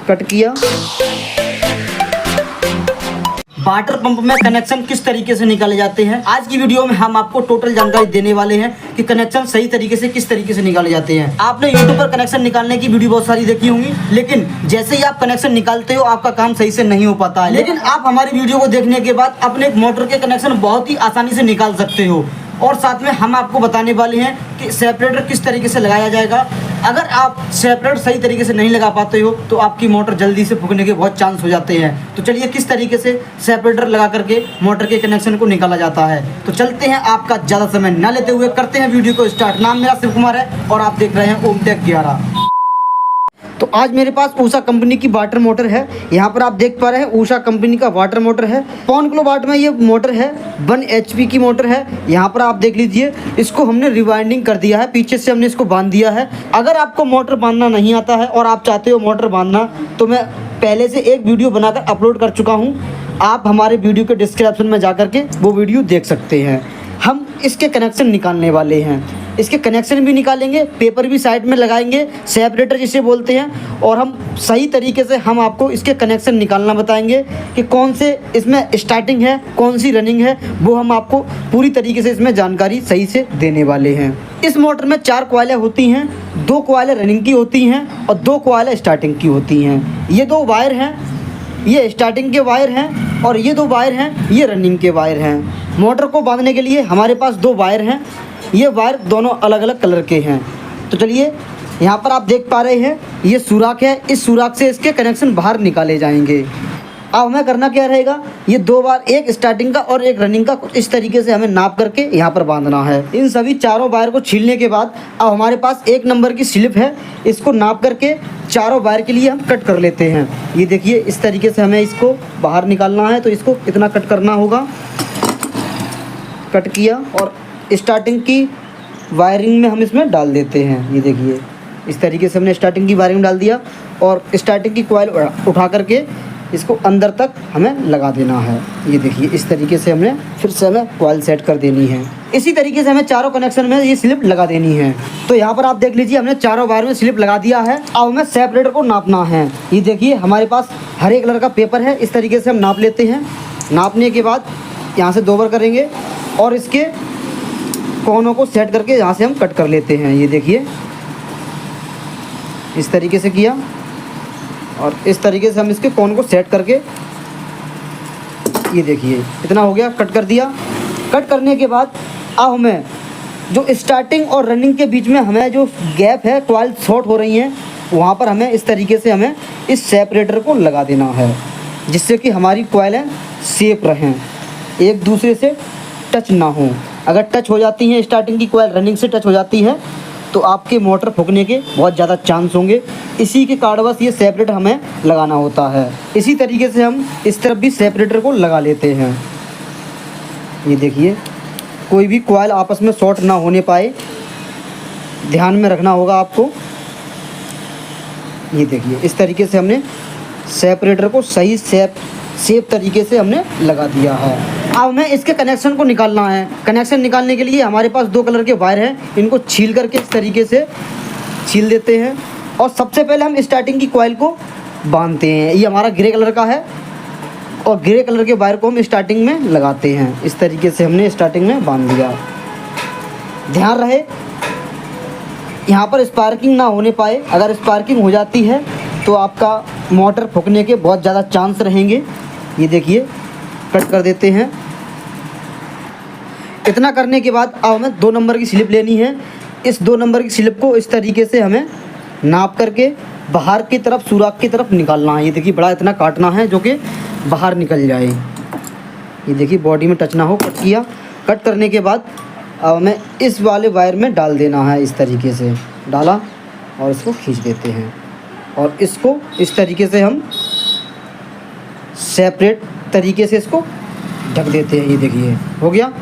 Cut किया। Water pump में connection किस तरीके से निकाले जाते हैं, आज की वीडियो में हम आपको टोटल जानकारी देने वाले हैं कि कनेक्शन सही तरीके से किस तरीके से निकाले जाते हैं। आपने यूट्यूब पर कनेक्शन निकालने की वीडियो बहुत सारी देखी होंगी, लेकिन जैसे ही आप कनेक्शन निकालते हो आपका काम सही से नहीं हो पाता है। लेकिन आप हमारी वीडियो को देखने के बाद अपने मोटर के कनेक्शन बहुत ही आसानी से निकाल सकते हो। और साथ में हम आपको बताने वाले हैं कि सेपरेटर किस तरीके से लगाया जाएगा। अगर आप सेपरेटर सही तरीके से नहीं लगा पाते हो तो आपकी मोटर जल्दी से फूकने के बहुत चांस हो जाते हैं। तो चलिए किस तरीके से सेपरेटर लगा करके मोटर के कनेक्शन को निकाला जाता है। तो चलते हैं, आपका ज़्यादा समय न लेते हुए करते हैं वीडियो को स्टार्ट। नाम मेरा शिव कुमार है और आप देख रहे हैं ओमटेक 11। तो आज मेरे पास उषा कंपनी की वाटर मोटर है। यहाँ पर आप देख पा रहे हैं उषा कंपनी का वाटर मोटर है। 5 किलोवाट में ये मोटर है, 1 HP की मोटर है। यहाँ पर आप देख लीजिए, इसको हमने रिवाइंडिंग कर दिया है, पीछे से हमने इसको बांध दिया है। अगर आपको मोटर बांधना नहीं आता है और आप चाहते हो मोटर बांधना, तो मैं पहले से एक वीडियो बनाकर अपलोड कर चुका हूँ। आप हमारे वीडियो के डिस्क्रिप्शन में जा करके वो वीडियो देख सकते हैं। हम इसके कनेक्शन निकालने वाले हैं, इसके कनेक्शन भी निकालेंगे, पेपर भी साइड में लगाएंगे, सेपरेटर जिसे बोलते हैं। और हम सही तरीके से हम आपको इसके कनेक्शन निकालना बताएंगे कि कौन से इसमें स्टार्टिंग है, कौन सी रनिंग है, वो हम आपको पूरी तरीके से इसमें जानकारी सही से देने वाले हैं। इस मोटर में 4 कॉइलें होती हैं, 2 कॉइलें रनिंग की होती हैं और 2 कॉइलें स्टार्टिंग की होती हैं। ये 2 वायर हैं, ये स्टार्टिंग के वायर हैं और ये 2 वायर हैं, ये रनिंग के वायर हैं। मोटर को बांधने के लिए हमारे पास 2 वायर हैं, ये वायर दोनों अलग अलग कलर के हैं। तो चलिए, यहाँ पर आप देख पा रहे हैं ये सुराख है, इस सुराख से इसके कनेक्शन बाहर निकाले जाएंगे। अब हमें करना क्या रहेगा, ये 2 बार, एक स्टार्टिंग का और एक रनिंग का, कुछ इस तरीके से हमें नाप करके यहाँ पर बांधना है। इन सभी चारों वायर को छीलने के बाद अब हमारे पास 1 नंबर की स्लिप है, इसको नाप करके चारों वायर के लिए हम कट कर लेते हैं। ये देखिए, इस तरीके से हमें इसको बाहर निकालना है, तो इसको इतना कट करना होगा। कट किया और स्टार्टिंग की वायरिंग में हम इसमें डाल देते हैं। ये देखिए, इस तरीके से हमने स्टार्टिंग की वायरिंग डाल दिया और स्टार्टिंग की कॉइल उठा करके इसको अंदर तक हमें लगा देना है। ये देखिए, इस तरीके से हमने फिर से हमें कॉइल सेट कर देनी है। इसी तरीके से हमें चारों कनेक्शन में ये स्लिप लगा देनी है। तो यहाँ पर आप देख लीजिए, हमने चारों वायर में स्लिप लगा दिया है। अब हमें सेपरेटर को नापना है। ये देखिए, हमारे पास हरे कलर का पेपर है, इस तरीके से हम नाप लेते हैं। नापने के बाद यहाँ से 2 बार करेंगे और इसके कोनों को सेट करके यहाँ से हम कट कर लेते हैं। ये देखिए, इस तरीके से किया और इस तरीके से हम इसके कोन को सेट करके, ये देखिए, इतना हो गया, कट कर दिया। कट करने के बाद अब हमें जो स्टार्टिंग और रनिंग के बीच में हमें जो गैप है, कॉइल शॉर्ट हो रही हैं, वहाँ पर हमें इस तरीके से हमें इस सेपरेटर को लगा देना है, जिससे कि हमारी कॉइलें सेफ रहें, एक दूसरे से टच ना हो। अगर टच हो जाती हैं, स्टार्टिंग की कॉइल रनिंग से टच हो जाती है, तो आपके मोटर फूकने के बहुत ज़्यादा चांस होंगे। इसी के कारणवश ये सेपरेटर हमें लगाना होता है। इसी तरीके से हम इस तरफ भी सेपरेटर को लगा लेते हैं। ये देखिए, कोई भी कॉइल आपस में शॉर्ट ना होने पाए, ध्यान में रखना होगा आपको। ये देखिए, इस तरीके से हमने सेपरेटर को सही सेफ तरीके से हमने लगा दिया है। अब हमें इसके कनेक्शन को निकालना है। कनेक्शन निकालने के लिए हमारे पास 2 कलर के वायर हैं, इनको छील करके इस तरीके से छील देते हैं। और सबसे पहले हम स्टार्टिंग की कॉइल को बांधते हैं। ये हमारा ग्रे कलर का है और ग्रे कलर के वायर को हम स्टार्टिंग में लगाते हैं। इस तरीके से हमने स्टार्टिंग में बांध दिया। ध्यान रहे, यहाँ पर स्पार्किंग ना होने पाए। अगर स्पार्किंग हो जाती है तो आपका मोटर फूकने के बहुत ज़्यादा चांस रहेंगे। ये देखिए, कट कर देते हैं। इतना करने के बाद अब हमें 2 नंबर की स्लिप लेनी है। इस 2 नंबर की स्लिप को इस तरीके से हमें नाप करके बाहर की तरफ, सुराख की तरफ निकालना है। ये देखिए, बड़ा इतना काटना है जो कि बाहर निकल जाए। ये देखिए, बॉडी में टच ना हो। कट किया। कट करने के बाद अब हमें इस वाले वायर में डाल देना है। इस तरीके से डाला और इसको खींच देते हैं और इसको इस तरीके से हम सेपरेट तरीके से इसको ढक देते हैं। ये देखिए, हो गया।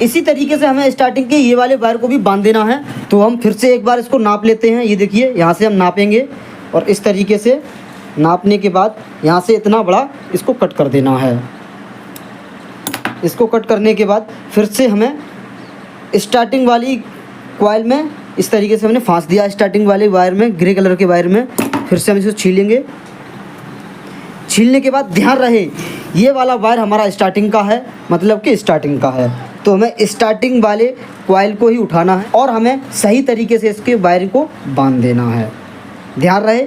इसी तरीके से हमें स्टार्टिंग के ये वाले वायर को भी बांध देना है। तो हम फिर से एक बार इसको नाप लेते हैं। ये देखिए, यहाँ से हम नापेंगे और इस तरीके से नापने के बाद यहाँ से इतना बड़ा इसको कट कर देना है। इसको कट करने के बाद फिर से हमें स्टार्टिंग वाली कॉइल में इस तरीके से हमने फांस दिया। स्टार्टिंग वाले वायर में, ग्रे कलर के वायर में फिर से हम इसको छीलेंगे छीलने के बाद ध्यान रहे ये वाला वायर हमारा स्टार्टिंग का है, मतलब कि स्टार्टिंग का है, तो हमें स्टार्टिंग वाले कॉइल को ही उठाना है और हमें सही तरीके से इसके वायर को बांध देना है। ध्यान रहे,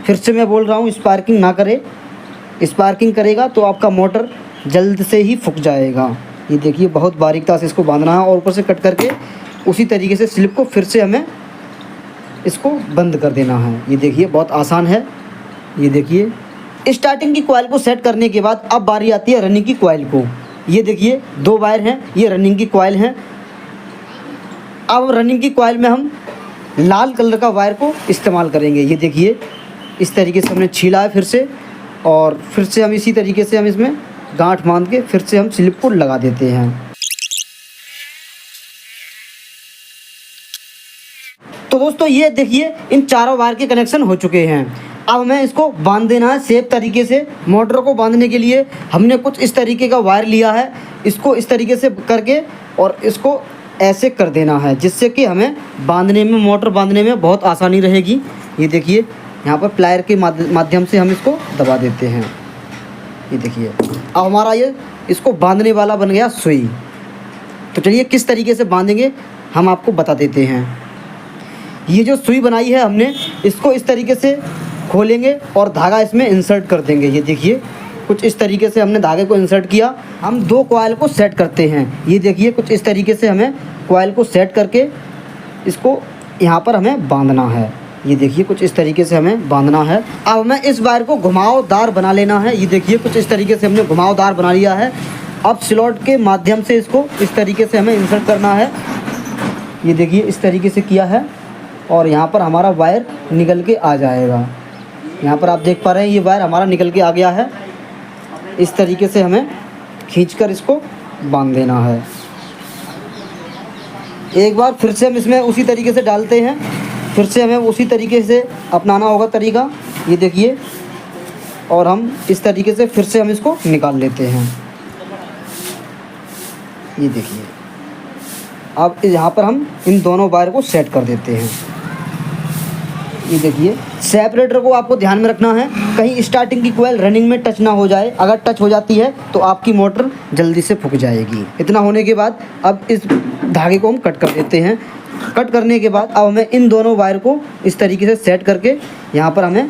फिर से मैं बोल रहा हूँ, स्पार्किंग ना करे। स्पार्किंग करेगा तो आपका मोटर जल्द से ही फूक जाएगा। ये देखिए बहुत बारीकता से इसको बांधना है और ऊपर से कट करके उसी तरीके से स्लिप को फिर से हमें इसको बंद कर देना है। ये देखिए बहुत आसान है। ये देखिए स्टार्टिंग की कॉइल को सेट करने के बाद अब बारी आती है रनिंग की कॉइल को। ये देखिए 2 वायर हैं, ये रनिंग की कॉइल हैं। अब रनिंग की कॉइल में हम लाल कलर का वायर को इस्तेमाल करेंगे। ये देखिए इस तरीके से हमने छीला है फिर से, और फिर से हम इसी तरीके से हम इसमें गांठ बांध के फिर से हम स्लिप को लगा देते हैं। तो दोस्तों ये देखिए इन चारों वायर के कनेक्शन हो चुके हैं। अब हमें इसको बांध देना है सेफ तरीके से। मोटर को बांधने के लिए हमने कुछ इस तरीके का वायर लिया है, इसको इस तरीके से करके और इसको ऐसे कर देना है, जिससे कि हमें बांधने में, मोटर बांधने में बहुत आसानी रहेगी। ये देखिए यहाँ पर प्लायर के माध्यम से हम इसको दबा देते हैं। ये देखिए अब हमारा ये इसको बांधने वाला बन गया सुई। तो चलिए किस तरीके से बांधेंगे हम आपको बता देते हैं। ये जो सुई बनाई है हमने, इसको इस तरीके से खोलेंगे और धागा इसमें इंसर्ट कर देंगे। ये देखिए कुछ इस तरीके से हमने धागे को इंसर्ट किया। हम 2 कॉइल को सेट करते हैं। ये देखिए कुछ इस तरीके से हमें कॉइल को सेट करके इसको यहाँ पर हमें बांधना है। ये देखिए कुछ इस तरीके से हमें बांधना है। अब हमें इस वायर को घुमावदार बना लेना है। ये देखिए कुछ इस तरीके से हमने घुमावदार बना लिया है। अब स्लॉट के माध्यम से इसको इस तरीके से हमें इंसर्ट करना है। ये देखिए इस तरीके से किया है और यहाँ पर हमारा वायर निकल के आ जाएगा। यहाँ पर आप देख पा रहे हैं ये वायर हमारा निकल के आ गया है। इस तरीके से हमें खींचकर इसको बांध देना है। एक बार फिर से हम इसमें उसी तरीके से डालते हैं, फिर से हमें उसी तरीके से अपनाना होगा तरीका। ये देखिए और हम इस तरीके से फिर से हम इसको निकाल लेते हैं। ये देखिए अब यहाँ पर हम इन दोनों वायर को सेट कर देते हैं। ये देखिए सेपरेटर को आपको ध्यान में रखना है, कहीं स्टार्टिंग की कॉइल रनिंग में टच ना हो जाए। अगर टच हो जाती है तो आपकी मोटर जल्दी से फूक जाएगी। इतना होने के बाद अब इस धागे को हम कट कर देते हैं। कट करने के बाद अब हमें इन दोनों वायर को इस तरीके से सेट करके यहाँ पर हमें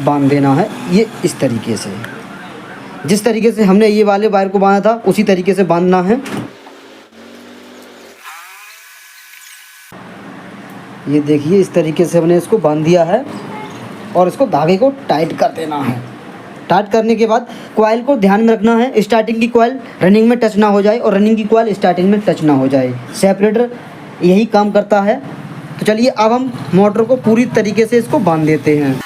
बांध देना है। ये इस तरीके से, जिस तरीके से हमने ये वाले वायर को बांधा था उसी तरीके से बांधना है। ये देखिए इस तरीके से हमने इसको बांध दिया है और इसको धागे को टाइट कर देना है। टाइट करने के बाद कॉइल को ध्यान में रखना है, स्टार्टिंग की कॉइल रनिंग में टच ना हो जाए और रनिंग की कॉइल स्टार्टिंग में टच ना हो जाए। सेपरेटर यही काम करता है। तो चलिए अब हम मोटर को पूरी तरीके से इसको बांध देते हैं।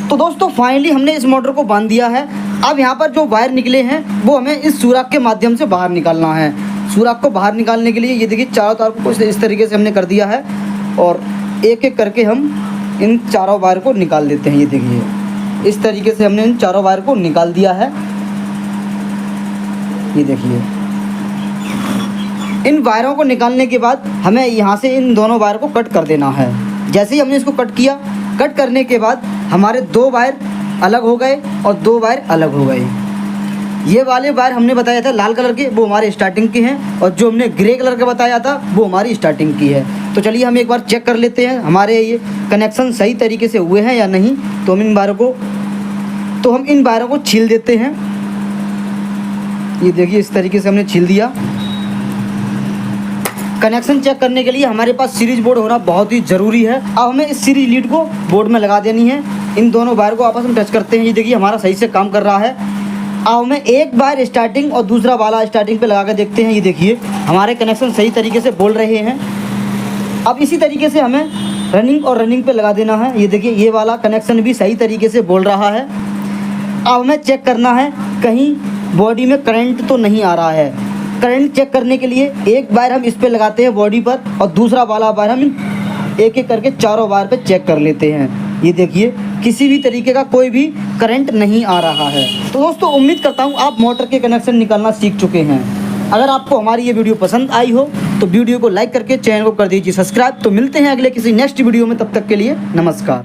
तो दोस्तों फाइनली हमने इस मोटर को बांध दिया है। अब यहाँ पर जो वायर निकले हैं वो हमें इस सुराख के माध्यम से बाहर निकालना है। सुराख को बाहर निकालने के लिए ये देखिए चारों तार को इस तरीके से हमने कर दिया है और एक एक करके हम इन चारों वायर को निकाल देते हैं। ये देखिए इस तरीके से हमने इन चारों वायर को निकाल दिया है। ये देखिए इन वायरों को निकालने के बाद हमें यहाँ से इन दोनों वायर को कट कर देना है। जैसे ही हमने इसको कट किया, कट करने के बाद हमारे 2 वायर अलग हो गए और 2 वायर अलग हो गए। ये वाले वायर हमने बताया था लाल कलर के, वो हमारे स्टार्टिंग के हैं, और जो हमने ग्रे कलर का बताया था वो हमारी स्टार्टिंग की है। तो चलिए हम एक बार चेक कर लेते हैं हमारे ये कनेक्शन सही तरीके से हुए हैं या नहीं। तो हम इन वायरों को छील देते हैं। ये देखिए इस तरीके से हमने छील दिया। कनेक्शन चेक करने के लिए हमारे पास सीरीज बोर्ड होना बहुत ही ज़रूरी है। अब हमें इस सीरीज लीड को बोर्ड में लगा देनी है। इन दोनों वायर को आपस में टच करते हैं। ये देखिए हमारा सही से काम कर रहा है। अब हमें एक वायर स्टार्टिंग और दूसरा वाला स्टार्टिंग पे लगा कर देखते हैं। ये देखिए हमारे कनेक्शन सही तरीके से बोल रहे हैं। अब इसी तरीके से हमें रनिंग और रनिंग पे लगा देना है। ये देखिए ये वाला कनेक्शन भी सही तरीके से बोल रहा है। अब हमें चेक करना है कहीं बॉडी में करंट तो नहीं आ रहा है। करंट चेक करने के लिए एक वायर हम इस पे लगाते हैं बॉडी पर और दूसरा वाला वायर हम एक एक करके चारों वायर पे चेक कर लेते हैं। ये देखिए किसी भी तरीके का कोई भी करंट नहीं आ रहा है। तो दोस्तों उम्मीद करता हूँ आप मोटर के कनेक्शन निकालना सीख चुके हैं। अगर आपको हमारी ये वीडियो पसंद आई हो तो वीडियो को लाइक करके चैनल को कर दीजिए सब्सक्राइब। तो मिलते हैं अगले किसी नेक्स्ट वीडियो में, तब तक के लिए नमस्कार।